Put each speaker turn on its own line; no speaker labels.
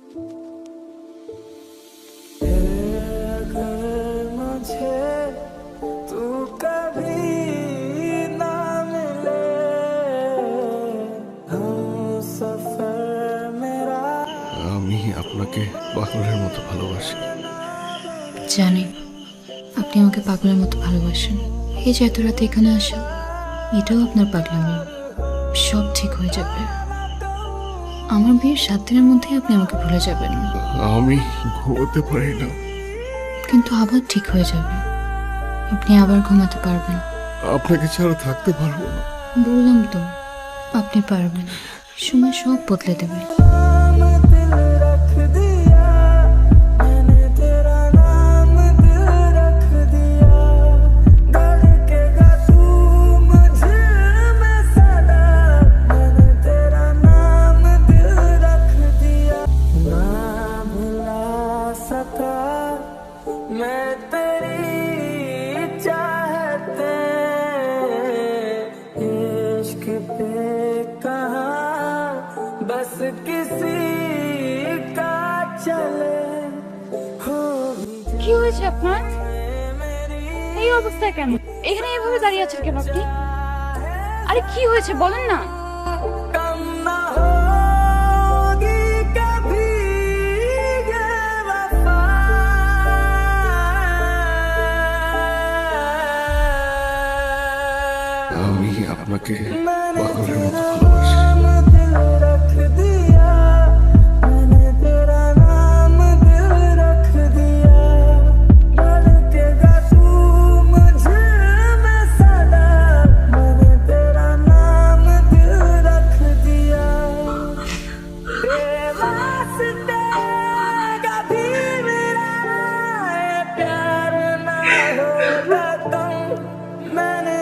আমি আপনাকে পাগলের মতো ভালোবাসি।
জানি আপনি আমাকে পাগলের মতো ভালোবাসেন। এই যে এত রাতে এখানে আসা, এটাও আপনার পাগলামি। সব ঠিক হয়ে যাবে। আমার বিয়ের 7 দিনের মধ্যেই আপনি আমাকে ভুলে যাবেন।
আমি ঘুমোতে পারি না।
কিন্তু আবার ঠিক হয়ে যাবে। আপনি আবার ঘুমাতে পারবেন।
আপনাকে ছাড়া থাকতে পারবো না।
বললাম তো আপনি পারবেন। সময় সব বদলে দেবে।
मैं तेरी चाहते इश्क पे कहा बस किसी का चले हो
কি হয়েছে আপনার? এই অবস্থায় কেন? এখানে এভাবে দাঁড়িয়ে আছেন কেন আপনি? আরে কি হয়েছে বলেন না।
कम ना होगी कभी ये वफा
আমি আপনাকে পাগলের মতো ভালোবাসি।
दिल रख दिया मैंने तेरा नाम दिल रख दिया धड़केगा तू मुझे में सदा मैंने तेरा नाम दिल रख दिया तेरे वास्ते कभी मेरा ये प्यार ना होगा तुम मैंने